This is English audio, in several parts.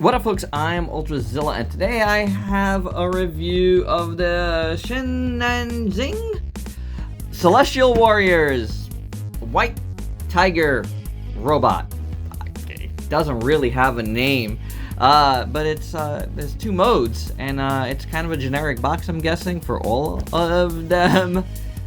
What up, folks? I'm Ultrazilla, and today I have a review of the Shinanjing Celestial Warriors White Tiger Robot. It doesn't really have a name, but it's there's two modes, and it's kind of a generic box, I'm guessing, for all of them.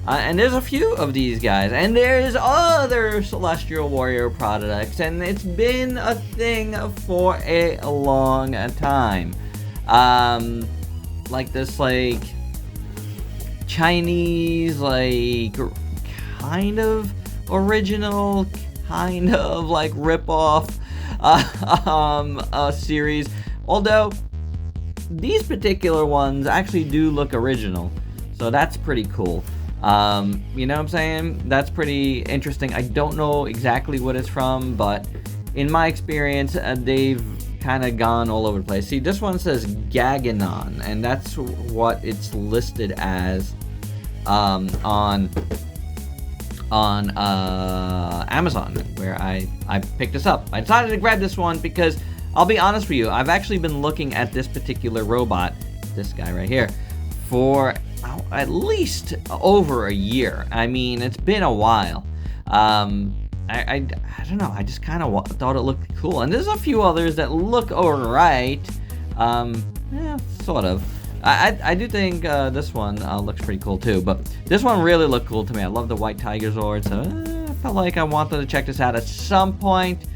And there's a few of these guys, and there's other Celestial Warrior products, and it's been a thing for a long time. Like this, like, Chinese, like, kind of original, kind of like rip-off series. Although, these particular ones actually do look original, so that's pretty cool. You know what I'm saying? That's pretty interesting. I don't know exactly what it's from, but in my experience, they've kind of gone all over the place. See, this one says Gaganon, and that's what it's listed as on Amazon, where I picked this up. I decided to grab this one because, I'll be honest with you, I've actually been looking at this particular robot, this guy right here, for at least over a year. I mean, it's been a while. I don't know, I just kind of thought it looked cool, and there's a few others that look alright. Yeah, sort of. I do think this one looks pretty cool too, but this one really looked cool to me. I love the White Tiger Zord, so I felt like I wanted to check this out at some point.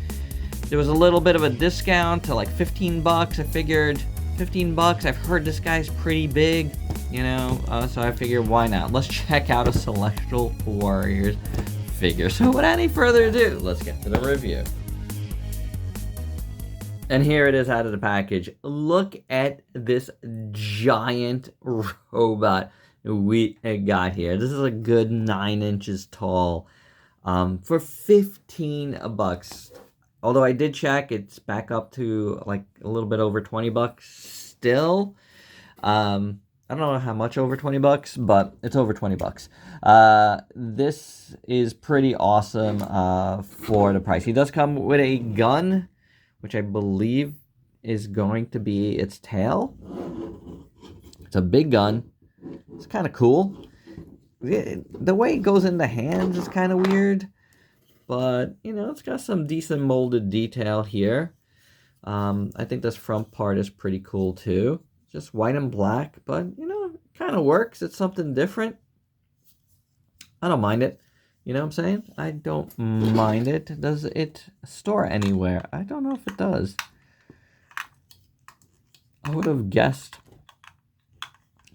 There was a little bit of a discount to like 15 bucks. I figured 15 bucks. I've heard this guy's pretty big, you know, so I figured, why not? Let's check out a Celestial Warriors figure. So without any further ado, let's get to the review. And here it is out of the package. Look at this giant robot we got here. This is a good 9 inches tall, for 15 bucks. Although I did check, it's back up to like a little bit over 20 bucks still. I don't know how much over 20 bucks, but it's over 20 bucks. This is pretty awesome for the price. He does come with a gun, which I believe is going to be its tail. It's a big gun. It's kind of cool. The way it goes in the hands is kind of weird. But, you know, it's got some decent molded detail here. I think this front part is pretty cool too. Just white and black, but, you know, it kind of works. It's something different. I don't mind it. You know what I'm saying? I don't mind it. Does it store anywhere? I don't know if it does. I would have guessed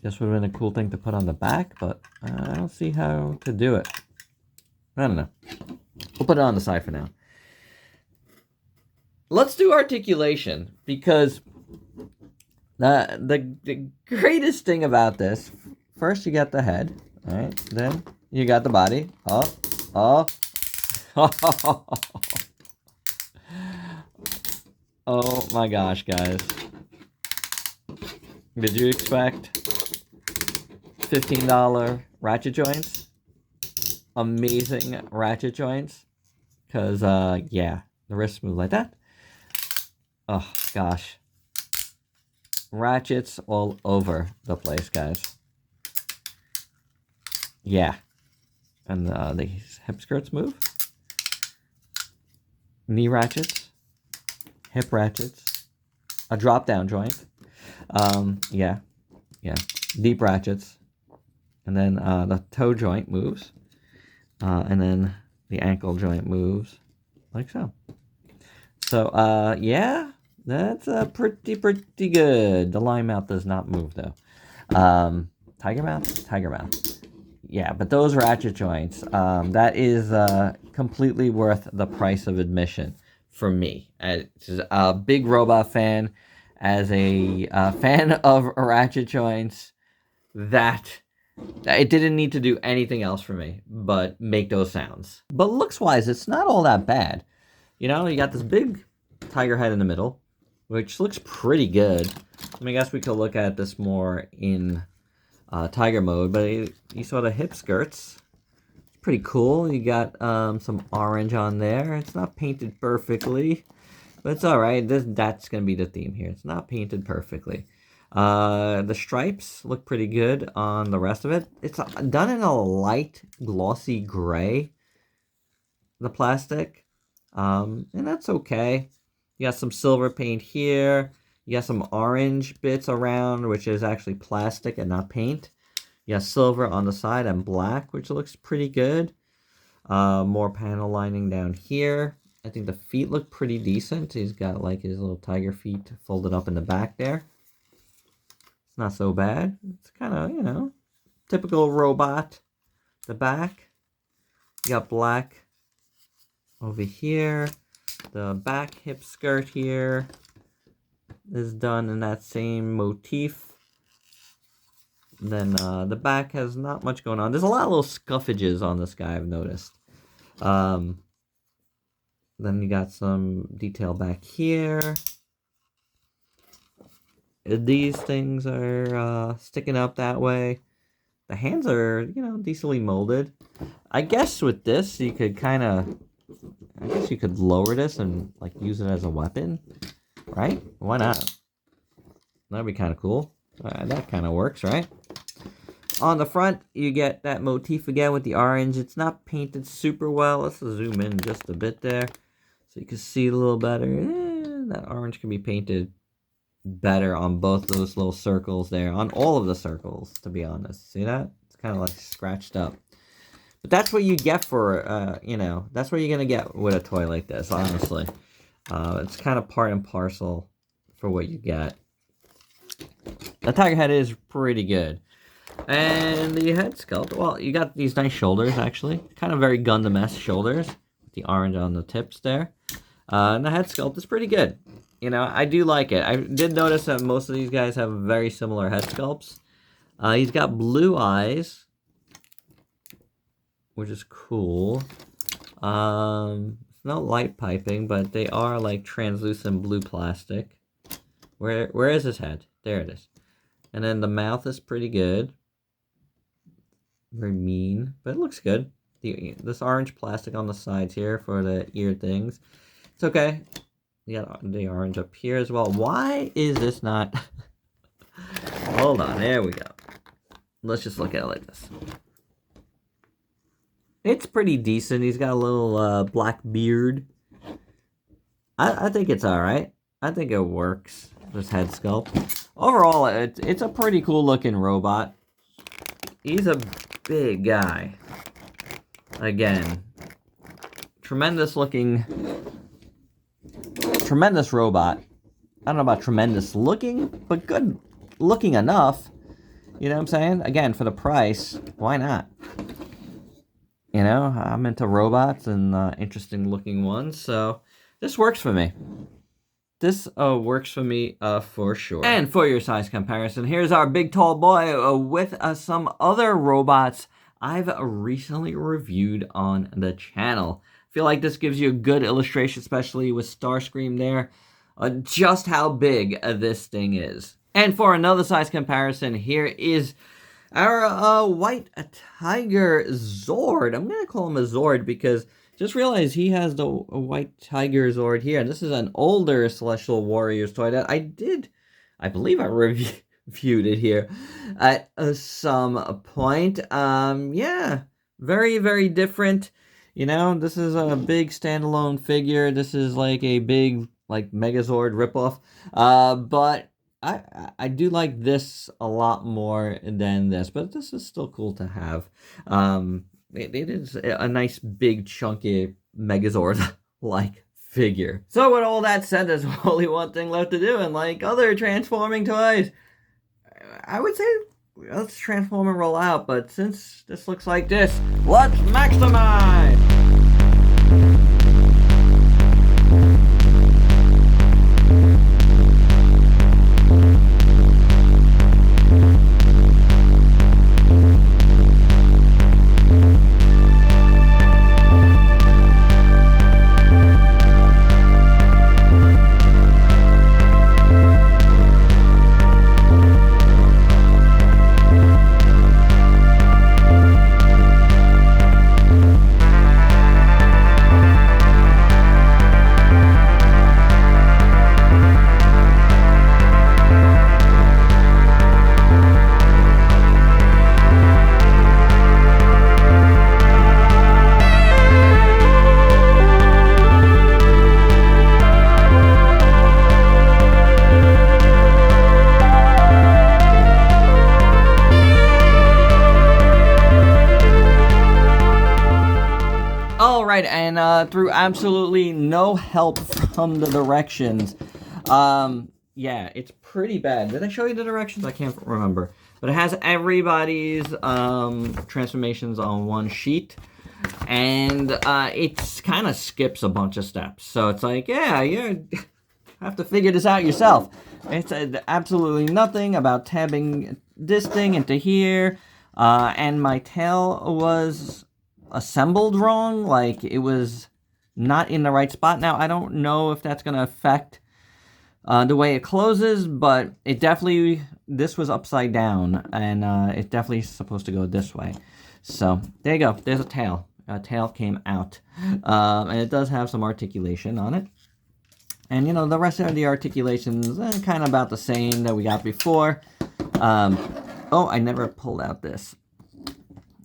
this would have been a cool thing to put on the back, but I don't see how to do it. I don't know. We'll put it on the side for now. Let's do articulation, because the greatest thing about this, first you got the head, all right? Then you got the body. Oh my gosh, guys. Did you expect $15 ratchet joints? Amazing ratchet joints, because yeah, the wrist move like that. Oh gosh, ratchets all over the place, guys. Yeah, and the hip skirts move, knee ratchets, hip ratchets, a drop down joint. Yeah, deep ratchets, and then the toe joint moves. And then the ankle joint moves like so. So, yeah, that's pretty good. The line mount does not move, though. Tiger mount. Yeah, but those ratchet joints, that is completely worth the price of admission for me. As a big robot fan, as a fan of ratchet joints, that... it didn't need to do anything else for me but make those sounds. But looks-wise, it's not all that bad. You know, you got this big tiger head in the middle, which looks pretty good. I mean, I guess we could look at this more in tiger mode, but you saw the hip skirts. It's pretty cool. You got some orange on there. It's not painted perfectly. But it's alright. That's going to be the theme here. It's not painted perfectly. The stripes look pretty good on the rest of it. It's done in a light, glossy gray, the plastic. And that's okay. You got some silver paint here. You got some orange bits around, which is actually plastic and not paint. You got silver on the side and black, which looks pretty good. More panel lining down here. I think the feet look pretty decent. He's got like his little tiger feet folded up in the back there. It's not so bad. It's kind of, you know, typical robot. The back. You got black over here. The back hip skirt here is done in that same motif. Then the back has not much going on. There's a lot of little scuffages on this guy, I've noticed. Then you got some detail back here. These things are sticking up that way. The hands are, you know, decently molded. I guess with this, you could kind of... I guess you could lower this and, like, use it as a weapon. Right? Why not? That'd be kind of cool. That kind of works, right? On the front, you get that motif again with the orange. It's not painted super well. Let's zoom in just a bit there so you can see it a little better. That orange can be painted better on both those little circles there. On all of the circles, to be honest. See that? It's kind of like scratched up. But that's what you get for, you know, that's what you're going to get with a toy like this, honestly. It's kind of part and parcel for what you get. The tiger head is pretty good. And the head sculpt, well, you got these nice shoulders, actually. Kind of very Gundam-esque shoulders. With the orange on the tips there. And the head sculpt is pretty good. You know, I do like it. I did notice that most of these guys have very similar head sculpts. He's got blue eyes, which is cool. It's not light piping, but they are like translucent blue plastic. Where is his head? There it is. And then the mouth is pretty good. Very mean, but it looks good. This orange plastic on the sides here for the ear things. It's okay. You got the orange up here as well. Why is this not... Hold on, there we go. Let's just look at it like this. It's pretty decent. He's got a little black beard. I think it's alright. I think it works, this head sculpt. Overall, it's a pretty cool looking robot. He's a big guy. Again, tremendous looking... Tremendous robot. I don't know about tremendous looking, but good looking enough. You know what I'm saying? Again, for the price, why not? You know, I'm into robots and interesting looking ones, so this works for me. This works for me for sure. And for your size comparison, here's our big tall boy with some other robots I've recently reviewed on the channel. I feel like this gives you a good illustration, especially with Starscream there, just how big this thing is. And for another size comparison, here is our white tiger Zord. I'm going to call him a Zord because just realize he has the white tiger Zord here. And this is an older Celestial Warriors toy that I believe I reviewed it here at some point. Yeah, very, very different. You know, this is a big standalone figure. This is like a big, like, Megazord ripoff. But I do like this a lot more than this. But this is still cool to have. It is a nice, big, chunky Megazord-like figure. So with all that said, there's only one thing left to do. And like other transforming toys, I would say let's transform and roll out. But since this looks like this, let's maximize! right, and through absolutely no help from the directions, yeah, it's pretty bad. Did I show you the directions? I can't remember. But it has everybody's transformations on one sheet. And it kind of skips a bunch of steps. So it's like, yeah, you have to figure this out yourself. It's absolutely nothing about tabbing this thing into here. And my tail was assembled wrong. Like, it was not in the right spot. Now, I don't know if that's going to affect the way it closes, but it definitely, this was upside down, and it definitely is supposed to go this way. So, there you go. There's a tail. A tail came out. And it does have some articulation on it. And, you know, the rest of the articulations are kind of about the same that we got before. Oh, I never pulled out this.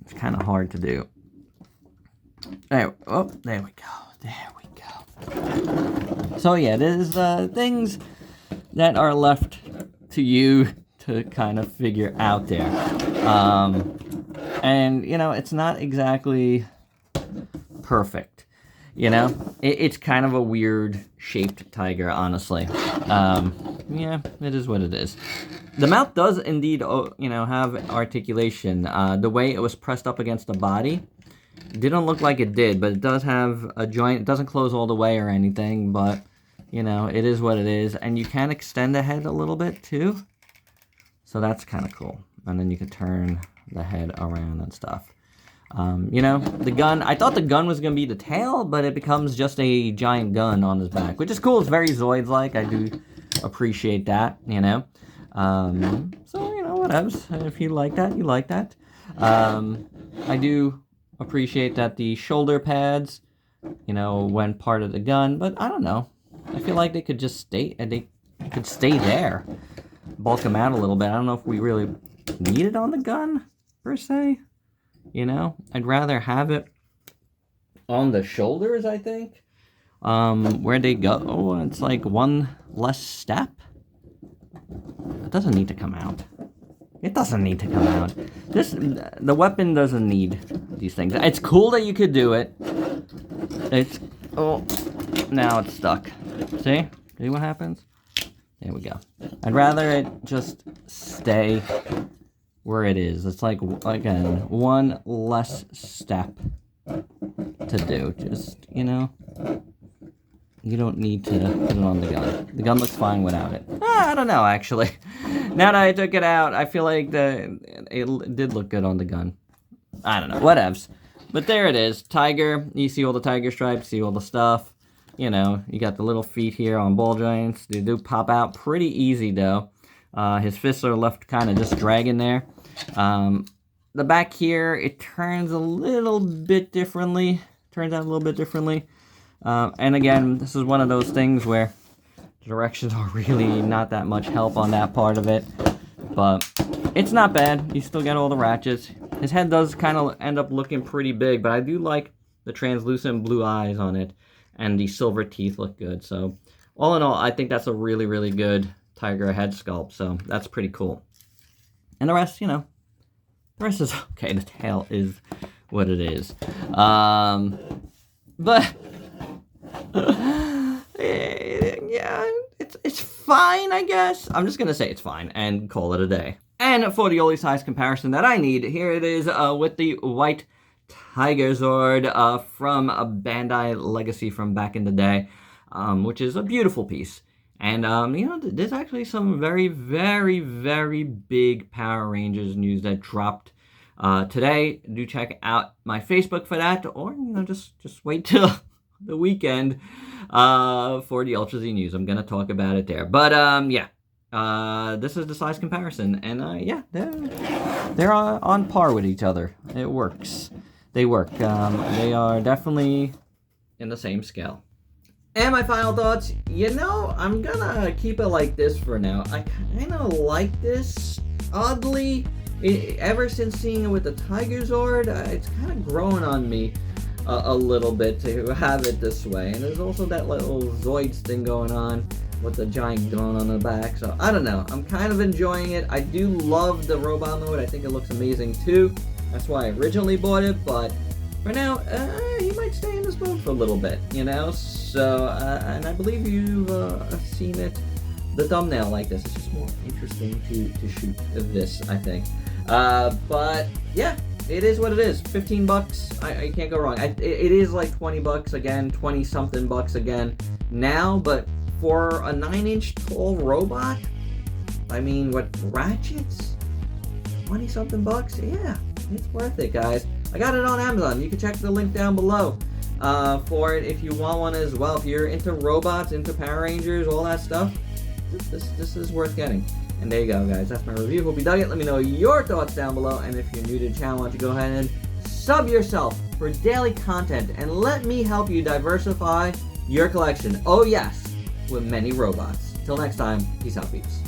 It's kind of hard to do. There, oh, there we go. There we go. So, yeah, there's things that are left to you to kind of figure out there. And, you know, it's not exactly perfect. You know, it's kind of a weird shaped tiger, honestly. Yeah, it is what it is. The mouth does indeed, you know, have articulation. The way it was pressed up against the body didn't look like it did, but it does have a joint. It doesn't close all the way or anything, but, you know, it is what it is. And you can extend the head a little bit, too. So that's kind of cool. And then you can turn the head around and stuff. You know, the gun, I thought the gun was going to be the tail, but it becomes just a giant gun on his back, which is cool. It's very Zoids-like. I do appreciate that, you know. So, you know, whatevs. If you like that, you like that. I do appreciate that the shoulder pads, you know, went part of the gun, but I don't know. I feel like they could just stay, they could stay there. Bulk them out a little bit. I don't know if we really need it on the gun, per se. You know, I'd rather have it on the shoulders, I think. Where they go, oh, it's like one less step. It doesn't need to come out. It doesn't need to come out. The weapon doesn't need these things. It's cool that you could do it. Oh, now it's stuck. See? See what happens? There we go. I'd rather it just stay where it is. It's like, again, one less step to do. Just, you know, you don't need to put it on the gun. The gun looks fine without it. I don't know, actually. Now that I took it out, I feel like it did look good on the gun. I don't know, whatevs. But there it is, tiger. You see all the tiger stripes, see all the stuff. You know, you got the little feet here on ball joints. They do pop out pretty easy, though. His fists are left kind of just dragging there. The back here, it turns a little bit differently. Turns out a little bit differently. And again, this is one of those things where directions are really not that much help on that part of it. But it's not bad. You still get all the ratchets. His head does kind of end up looking pretty big, but I do like the translucent blue eyes on it. And the silver teeth look good. So all in all, I think that's a really, really good tiger head sculpt. So that's pretty cool. And the rest, you know, the rest is okay. The tail is what it is. But yeah, it's fine, I guess. I'm just gonna say it's fine and call it a day. And for the only size comparison that I need, here it is with the white Tiger Zord from a Bandai Legacy from back in the day, which is a beautiful piece. And, you know, there's actually some very, very, very big Power Rangers news that dropped today. Do check out my Facebook for that, or, you know, just wait till the weekend for the Ultra Z news. I'm going to talk about it there. But, yeah, this is the size comparison. And, yeah, they're on par with each other. It works. They work. They are definitely in the same scale. And my final thoughts, you know, I'm gonna keep it like this for now. I kind of like this, oddly. Ever since seeing it with the Tiger Zord, it's kind of growing on me a little bit to have it this way. And there's also that little Zoids thing going on with the giant gun on the back. So, I don't know. I'm kind of enjoying it. I do love the robot mode. I think it looks amazing, too. That's why I originally bought it, but for now, he might might stay in this mode for a little bit, you know. So, and I believe you've seen it, the thumbnail like this. It's just more interesting to shoot this, I think. But yeah, it is what it is. 15 bucks. I can't go wrong. It is like 20 bucks again, 20 something bucks again now, but for a 9-inch tall robot, I mean, what, ratchets? 20 something bucks? Yeah, it's worth it, guys. I got it on Amazon. You can check the link down below for it if you want one as well. If you're into robots, into Power Rangers, all that stuff, this is worth getting. And there you go, guys. That's my review. Hope you dug it. Let me know your thoughts down below. And if you're new to the channel, why don't you go ahead and sub yourself for daily content and let me help you diversify your collection. Oh yes, with many robots. Till next time, peace out, peeps.